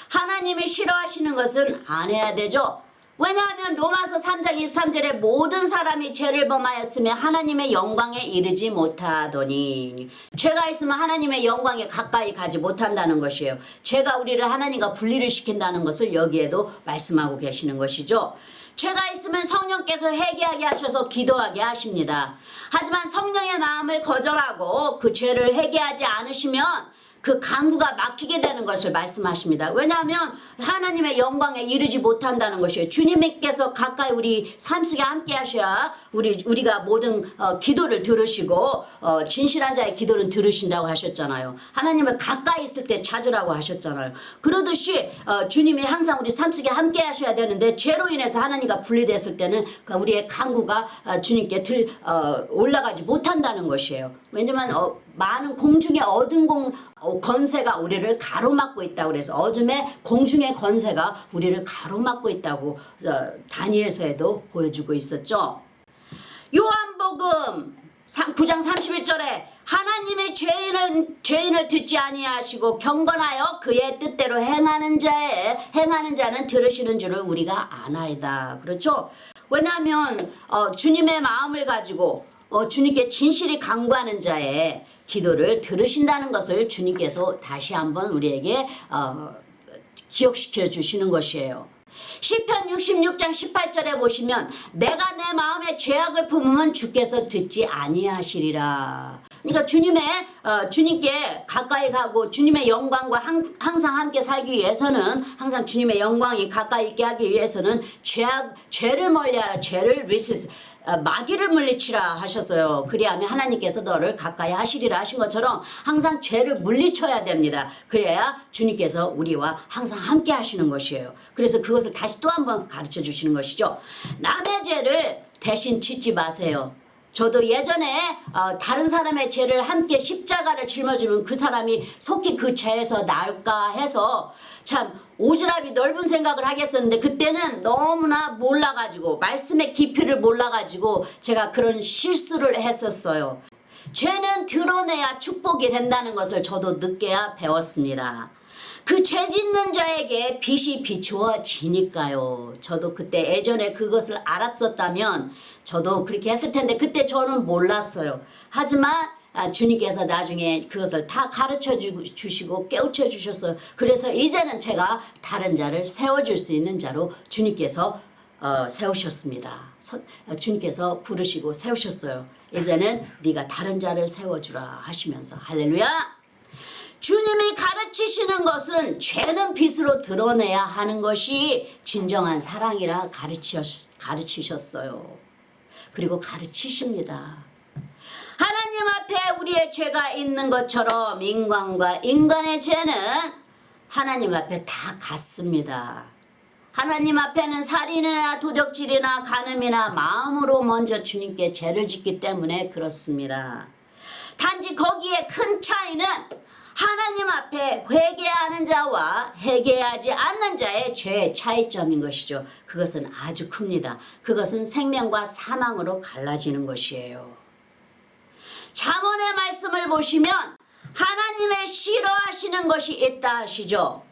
하나님이 싫어하시는 것은 안 해야 되죠. 왜냐하면 로마서 3장 23절에 모든 사람이 죄를 범하였으며 하나님의 영광에 이르지 못하더니 죄가 있으면 하나님의 영광에 가까이 가지 못한다는 것이에요. 죄가 우리를 하나님과 분리를 시킨다는 것을 여기에도 말씀하고 계시는 것이죠. 죄가 있으면 성령께서 회개하게 하셔서 기도하게 하십니다. 하지만 성령의 마음을 거절하고 그 죄를 회개하지 않으시면 그 강구가 막히게 되는 것을 말씀하십니다. 왜냐하면 하나님의 영광에 이르지 못한다는 것이에요. 주님께서 가까이 우리 삶 속에 함께 하셔야 우리가 모든 기도를 들으시고 진실한 자의 기도는 들으신다고 하셨잖아요. 하나님을 가까이 있을 때 찾으라고 하셨잖아요. 그러듯이 주님이 항상 우리 삶 속에 함께 하셔야 되는데 죄로 인해서 하나님과 분리됐을 때는 우리의 강구가 주님께 올라가지 못한다는 것이에요. 왜냐하면 많은 공중의 어두운 권세가 우리를 가로막고 있다고 그래서 어둠의 공중의 권세가 우리를 가로막고 있다고 다니엘서에도 보여주고 있었죠. 요한복음 9장 31절에 하나님의 죄인을 듣지 아니하시고 경건하여 그의 뜻대로 행하는 자는 들으시는 줄을 우리가 아나이다. 그렇죠? 왜냐하면 주님의 마음을 가지고 주님께 진실히 간구하는 자의 기도를 들으신다는 것을 주님께서 다시 한번 우리에게 기억시켜 주시는 것이에요. 시편 66장 18절에 보시면 내가 내 마음에 죄악을 품으면 주께서 듣지 아니하시리라. 그러니까 주님께 가까이 가고 주님의 영광과 항상 함께 살기 위해서는 항상 주님의 영광이 가까이 있게 하기 위해서는 죄를 멀리하라. 죄를 마귀를 물리치라 하셨어요. 그리하면 하나님께서 너를 가까이 하시리라 하신 것처럼 항상 죄를 물리쳐야 됩니다. 그래야 주님께서 우리와 항상 함께 하시는 것이에요. 그래서 그것을 다시 또 한 번 가르쳐 주시는 것이죠. 남의 죄를 대신 짓지 마세요. 저도 예전에 다른 사람의 죄를 함께 십자가를 짊어지면 그 사람이 속히 그 죄에서 나을까 해서 참 오지랖이 넓은 생각을 하겠었는데 그때는 너무나 몰라가지고 말씀의 깊이를 몰라가지고 제가 그런 실수를 했었어요. 죄는 드러내야 축복이 된다는 것을 저도 늦게야 배웠습니다. 그 죄 짓는 자에게 빛이 비추어지니까요. 저도 그때 예전에 그것을 알았었다면 저도 그렇게 했을 텐데 그때 저는 몰랐어요. 하지만 주님께서 나중에 그것을 다 가르쳐 주시고 깨우쳐 주셨어요. 그래서 이제는 제가 다른 자를 세워줄 수 있는 자로 주님께서 세우셨습니다. 주님께서 부르시고 세우셨어요. 이제는 네가 다른 자를 세워주라 하시면서 하렐루야. 주님이 가르치시는 것은 죄는 빛으로 드러내야 하는 것이 진정한 사랑이라 가르치셨어요. 그리고 가르치십니다. 하나님 앞에 우리의 죄가 있는 것처럼 인간과 인간의 죄는 하나님 앞에 다 같습니다. 하나님 앞에는 살인이나 도적질이나 간음이나 마음으로 먼저 주님께 죄를 짓기 때문에 그렇습니다. 단지 거기에 큰 차이는 하나님 앞에 회개하는 자와 회개하지 않는 자의 죄의 차이점인 것이죠. 그것은 아주 큽니다. 그것은 생명과 사망으로 갈라지는 것이에요. 잠언의 말씀을 보시면 하나님의 싫어하시는 것이 있다 하시죠.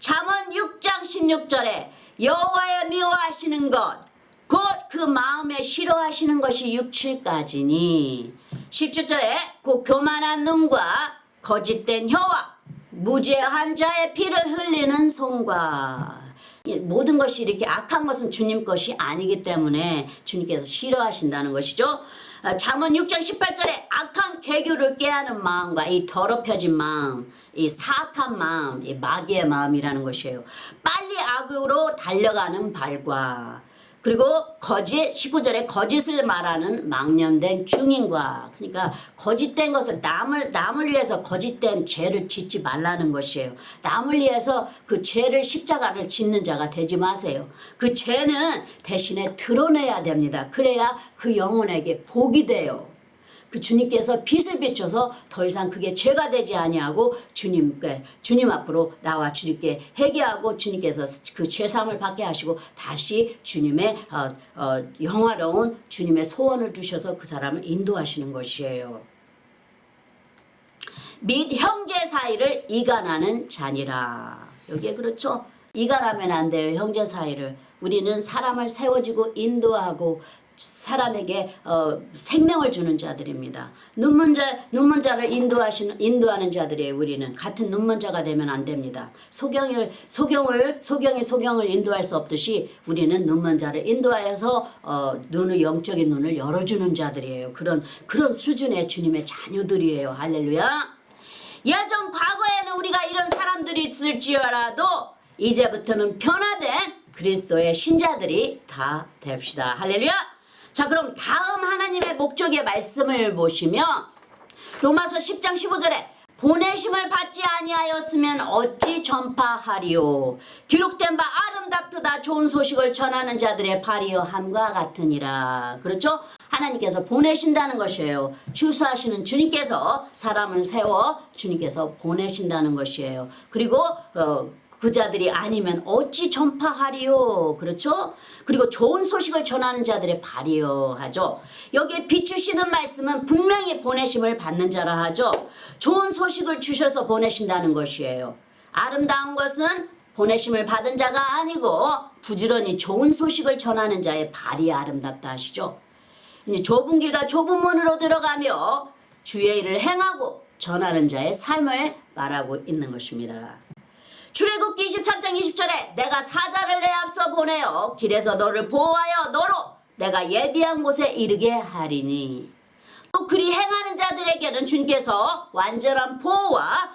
잠언 6장 16절에 여호와의 미워하시는 것 곧 그 마음에 싫어하시는 것이 6, 7까지니 17절에 곧 교만한 눈과 거짓된 혀와 무죄한 자의 피를 흘리는 손과 모든 것이 이렇게 악한 것은 주님 것이 아니기 때문에 주님께서 싫어하신다는 것이죠. 잠언 6장 18절에 악한 계교를 깨하는 마음과 이 더럽혀진 마음, 이 사악한 마음, 이 마귀의 마음이라는 것이에요. 빨리 악으로 달려가는 발과 그리고 거짓 19절에 거짓을 말하는 망령된 증인과 그러니까 거짓된 것을 남을 위해서 거짓된 죄를 짓지 말라는 것이에요. 남을 위해서 그 죄를 십자가를 짓는 자가 되지 마세요. 그 죄는 대신에 드러내야 됩니다. 그래야 그 영혼에게 복이 돼요. 그 주님께서 빛을 비춰서 더 이상 그게 죄가 되지 아니하고 주님 앞으로 나와 주님께 회개하고 주님께서 그 죄사함을 받게 하시고 다시 주님의 영화로운 주님의 소원을 주셔서 그 사람을 인도하시는 것이에요. 및 형제 사이를 이간하는 자니라. 여기에 그렇죠. 이간하면 안 돼요. 형제 사이를. 우리는 사람을 세워주고 인도하고 사람에게 생명을 주는 자들입니다. 눈먼자를 인도하는 자들이에요. 우리는 같은 눈먼자가 되면 안 됩니다. 소경이 소경을 인도할 수 없듯이 우리는 눈먼자를 인도하여서 눈을 영적인 눈을 열어주는 자들이에요. 그런 수준의 주님의 자녀들이에요. 할렐루야. 예전 과거에는 우리가 이런 사람들이 있을지라도 이제부터는 변화된 그리스도의 신자들이 다 됩시다. 할렐루야. 자, 그럼 다음 하나님의 목적의 말씀을 보시면 로마서 10장 15절에 보내심을 받지 아니하였으면 어찌 전파하리요. 기록된 바 아름답도다 좋은 소식을 전하는 자들의 발이여 함과 같으니라. 그렇죠? 하나님께서 보내신다는 것이에요. 주수하시는 주님께서 사람을 세워 주님께서 보내신다는 것이에요. 그리고 그 자들이 아니면 어찌 전파하리요. 그렇죠? 그리고 좋은 소식을 전하는 자들의 발이요 하죠. 여기에 비추시는 말씀은 분명히 보내심을 받는 자라 하죠. 좋은 소식을 주셔서 보내신다는 것이에요. 아름다운 것은 보내심을 받은 자가 아니고 부지런히 좋은 소식을 전하는 자의 발이 아름답다 하시죠. 이제 좁은 길과 좁은 문으로 들어가며 주의 일을 행하고 전하는 자의 삶을 말하고 있는 것입니다. 출애굽기 23장 20절에 내가 사자를 내 앞서 보내어 길에서 너를 보호하여 너로 내가 예비한 곳에 이르게 하리니. 또 그리 행하는 자들에게는 주님께서 완전한 보호와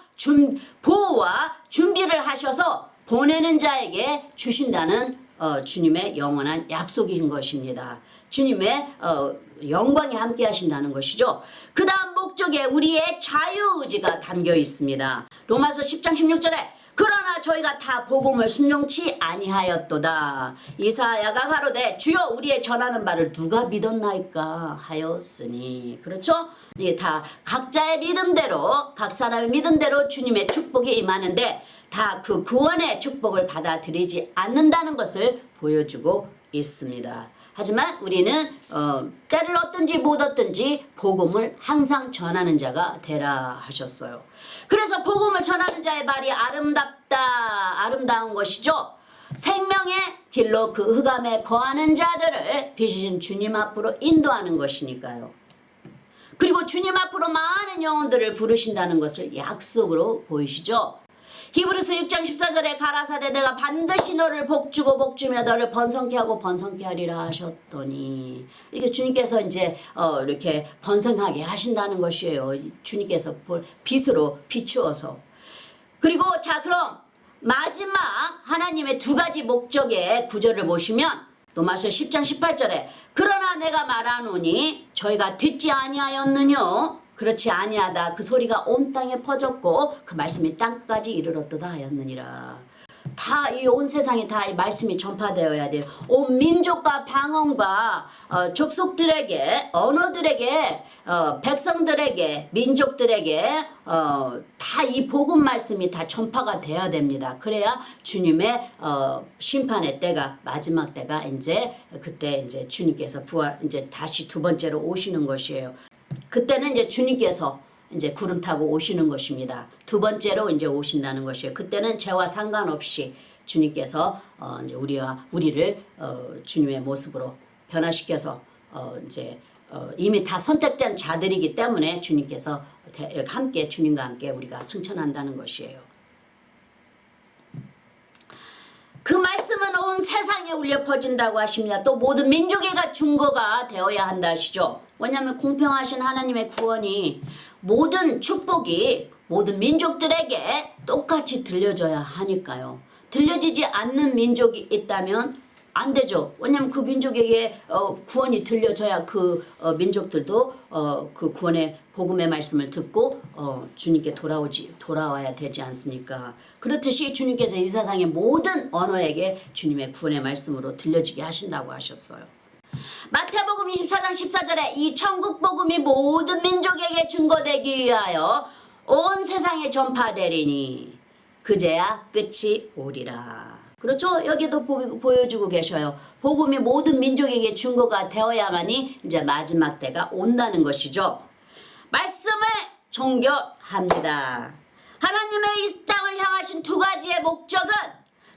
준비를 하셔서 보내는 자에게 주신다는 주님의 영원한 약속인 것입니다. 주님의 영광이 함께 하신다는 것이죠. 그 다음 목적에 우리의 자유의지가 담겨 있습니다. 로마서 10장 16절에 그러나 저희가 다 복음을 순종치 아니하였도다. 이사야가 가로되 주여 우리의 전하는 바를 누가 믿었나이까 하였으니. 그렇죠? 이게 다 각자의 믿음대로 각 사람의 믿음대로 주님의 축복이 임하는데 다 그 구원의 축복을 받아들이지 않는다는 것을 보여주고 있습니다. 하지만 우리는 때를 얻든지 못 얻든지 복음을 항상 전하는 자가 되라 하셨어요. 그래서 복음을 전하는 자의 발이 아름다운 것이죠. 생명의 길로 그 흑암에 거하는 자들을 빛이신 주님 앞으로 인도하는 것이니까요. 그리고 주님 앞으로 많은 영혼들을 부르신다는 것을 약속으로 보이시죠. 히브리서 6장 14절에 가라사대 내가 반드시 너를 복주고 복주며 너를 번성케 하고 번성케 하리라 하셨더니, 이렇게 주님께서 이제 이렇게 번성하게 하신다는 것이에요. 주님께서 빛으로 비추어서. 그리고 자, 그럼 마지막 하나님의 두 가지 목적의 구절을 보시면 로마서 10장 18절에 그러나 내가 말하노니 저희가 듣지 아니하였느뇨. 그렇지 아니하다. 그 소리가 온 땅에 퍼졌고 그 말씀이 땅까지 이르렀도다 하였느니라. 다 이 온 세상에 다 이 말씀이 전파되어야 돼요. 온 민족과 방언과 족속들에게, 언어들에게, 백성들에게, 민족들에게 다 이 복음 말씀이 다 전파가 돼야 됩니다. 그래야 주님의 심판의 때가, 마지막 때가 이제 그때 이제 주님께서 이제 다시 두 번째로 오시는 것이에요. 그때는 이제 주님께서 이제 구름 타고 오시는 것입니다. 두 번째로 이제 오신다는 것이에요. 그때는 죄와 상관없이 주님께서 이제 우리를 주님의 모습으로 변화시켜서 이제 이미 다 선택된 자들이기 때문에 주님께서 함께, 주님과 함께 우리가 승천한다는 것이에요. 그 말씀은 온 세상에 울려 퍼진다고 하십니다. 또 모든 민족에게 증거가 되어야 한다 하시죠. 왜냐하면 공평하신 하나님의 구원이, 모든 축복이 모든 민족들에게 똑같이 들려져야 하니까요. 들려지지 않는 민족이 있다면 안 되죠. 왜냐하면 그 민족에게 구원이 들려져야 그 민족들도 그 구원의 복음의 말씀을 듣고 주님께 돌아와야 되지 않습니까? 그렇듯이 주님께서 이 세상의 모든 언어에게 주님의 구원의 말씀으로 들려지게 하신다고 하셨어요. 마태복음 24장 14절에 이 천국 복음이 모든 민족에게 증거되기 위하여 온 세상에 전파되리니 그제야 끝이 오리라. 그렇죠? 여기도 보여주고 계셔요. 복음이 모든 민족에게 증거가 되어야만이 이제 마지막 때가 온다는 것이죠. 말씀을 존경합니다. 하나님의 이 땅을 향하신 두 가지의 목적은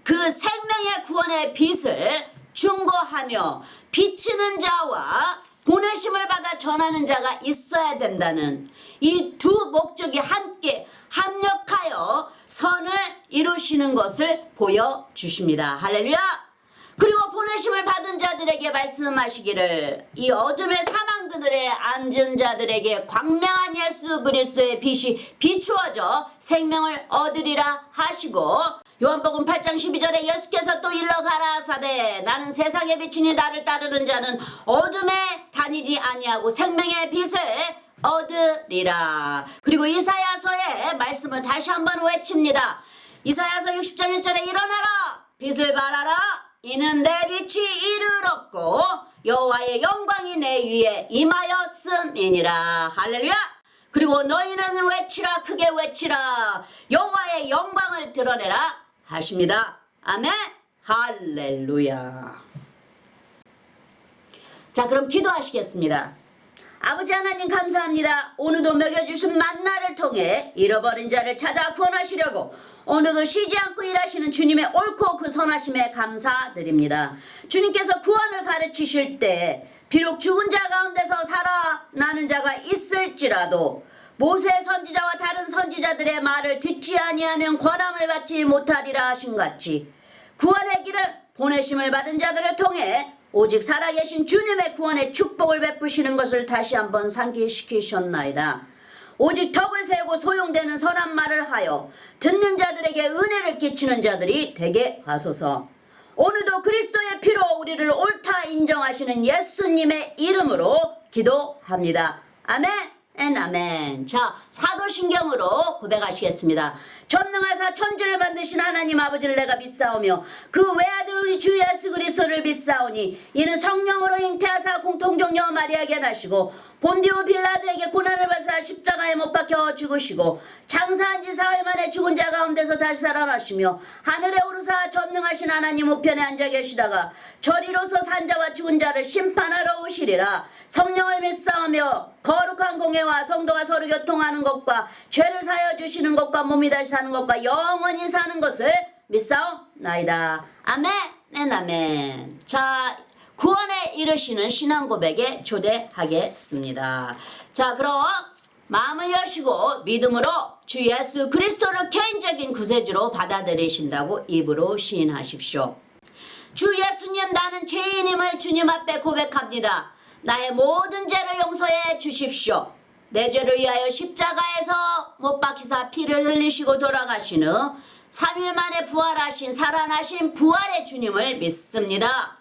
그 생명의 구원의 빛을 증거하며 비치는 자와 보내심을 받아 전하는 자가 있어야 된다는 이 두 목적이 함께 합력하여 선을 이루시는 것을 보여주십니다. 할렐루야! 그리고 보내심을 받은 자들에게 말씀하시기를 이 어둠의 사망 그늘에 앉은 자들에게 광명한 예수 그리스도의 빛이 비추어져 생명을 얻으리라 하시고, 요한복음 8장 12절에 예수께서 또 일러 가라사대 나는 세상의 빛이니 나를 따르는 자는 어둠에 다니지 아니하고 생명의 빛을 얻으리라. 그리고 이사야서의 말씀을 다시 한번 외칩니다. 이사야서 60장 1절에 일어나라 빛을 발하라 이는 내 빛이 이르렀고 여호와의 영광이 내 위에 임하였음이니라. 할렐루야. 그리고 너희는 외치라 크게 외치라 여호와의 영광을 드러내라 하십니다. 아멘. 할렐루야. 자, 그럼 기도하시겠습니다. 아버지 하나님 감사합니다. 오늘도 먹여주신 만나를 통해 잃어버린 자를 찾아 구원하시려고 오늘도 쉬지 않고 일하시는 주님의 옳고 그 선하심에 감사드립니다. 주님께서 구원을 가르치실 때 비록 죽은 자 가운데서 살아나는 자가 있을지라도 모세 선지자와 다른 선지자들의 말을 듣지 아니하면 권함을 받지 못하리라 하신 같이 구원의 길은 보내심을 받은 자들을 통해 오직 살아계신 주님의 구원의 축복을 베푸시는 것을 다시 한번 상기시키셨나이다. 오직 덕을 세우고 소용되는 선한 말을 하여 듣는 자들에게 은혜를 끼치는 자들이 되게 하소서. 오늘도 그리스도의 피로 우리를 옳다 인정하시는 예수님의 이름으로 기도합니다. 아멘. 아멘. 자, 사도신경으로 고백하시겠습니다. 전능하사 천지를 만드신 하나님 아버지를 내가 믿사오며 그 외아들 우리 주 예수 그리스도를 믿사오니 이는 성령으로 잉태하사 공통종녀 마리아에게 나시고 본디오 빌라드에게 고난을 받으사 십자가에 못 박혀 죽으시고 장사한 지 사흘 만에 죽은 자 가운데서 다시 살아나시며 하늘에 오르사 전능하신 하나님 우편에 앉아 계시다가 저리로서 산자와 죽은 자를 심판하러 오시리라. 성령을 믿사오며 거룩한 공예와 성도가 서로 교통하는 것과 죄를 사하여 주시는 것과 몸이 다시 사는 것과 영원히 사는 것을 믿사옵나이다. 아멘. 아멘. 자, 구원에 이르시는 신앙 고백에 초대하겠습니다. 자, 그럼 마음을 여시고 믿음으로 주 예수 그리스도를 개인적인 구세주로 받아들이신다고 입으로 시인하십시오. 주 예수님, 나는 죄인임을 주님 앞에 고백합니다. 나의 모든 죄를 용서해 주십시오. 내 죄를 위하여 십자가에서 못 박히사 피를 흘리시고 돌아가신 후 3일 만에 부활하신 살아나신 부활의 주님을 믿습니다.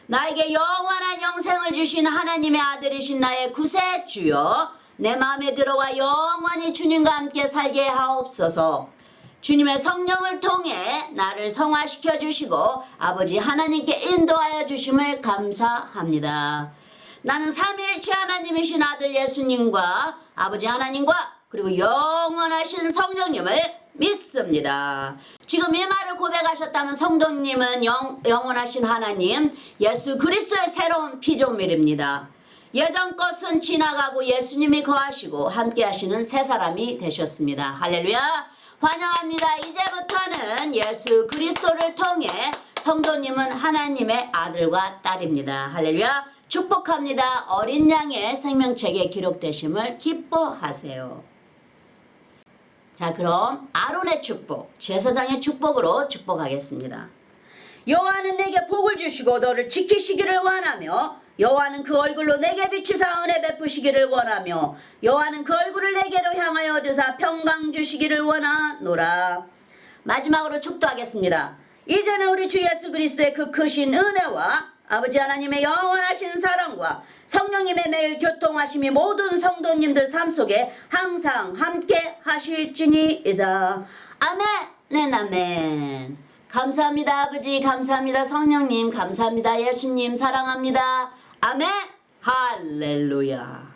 나에게 영원한 영생을 주신 하나님의 아들이신 나의 구세주여, 내 마음에 들어와 영원히 주님과 함께 살게 하옵소서. 주님의 성령을 통해 나를 성화시켜 주시고 아버지 하나님께 인도하여 주심을 감사합니다. 나는 삼위일체 하나님이신 아들 예수님과 아버지 하나님과 그리고 영원하신 성령님을 믿습니다. 지금 이 말을 고백하셨다면 성도님은 영원하신 하나님 예수 그리스도의 새로운 피조물입니다. 예전 것은 지나가고 예수님이 거하시고 함께 하시는 새 사람이 되셨습니다. 할렐루야, 환영합니다. 이제부터는 예수 그리스도를 통해 성도님은 하나님의 아들과 딸입니다. 할렐루야, 축복합니다. 어린 양의 생명책에 기록되심을 기뻐하세요. 자, 그럼 아론의 축복, 제사장의 축복으로 축복하겠습니다. 여호와는 내게 복을 주시고 너를 지키시기를 원하며 여호와는 그 얼굴로 내게 비추사 은혜 베푸시기를 원하며 여호와는 그 얼굴을 내게로 향하여 주사 평강 주시기를 원하노라. 마지막으로 축도하겠습니다. 이제는 우리 주 예수 그리스도의 그 크신 은혜와 아버지 하나님의 영원하신 사랑과 성령님의 매일 교통하심이 모든 성도님들 삶 속에 항상 함께 하실지니이다. 아멘, 아멘. 감사합니다. 아버지, 감사합니다. 성령님, 감사합니다. 예수님, 사랑합니다. 아멘. 할렐루야.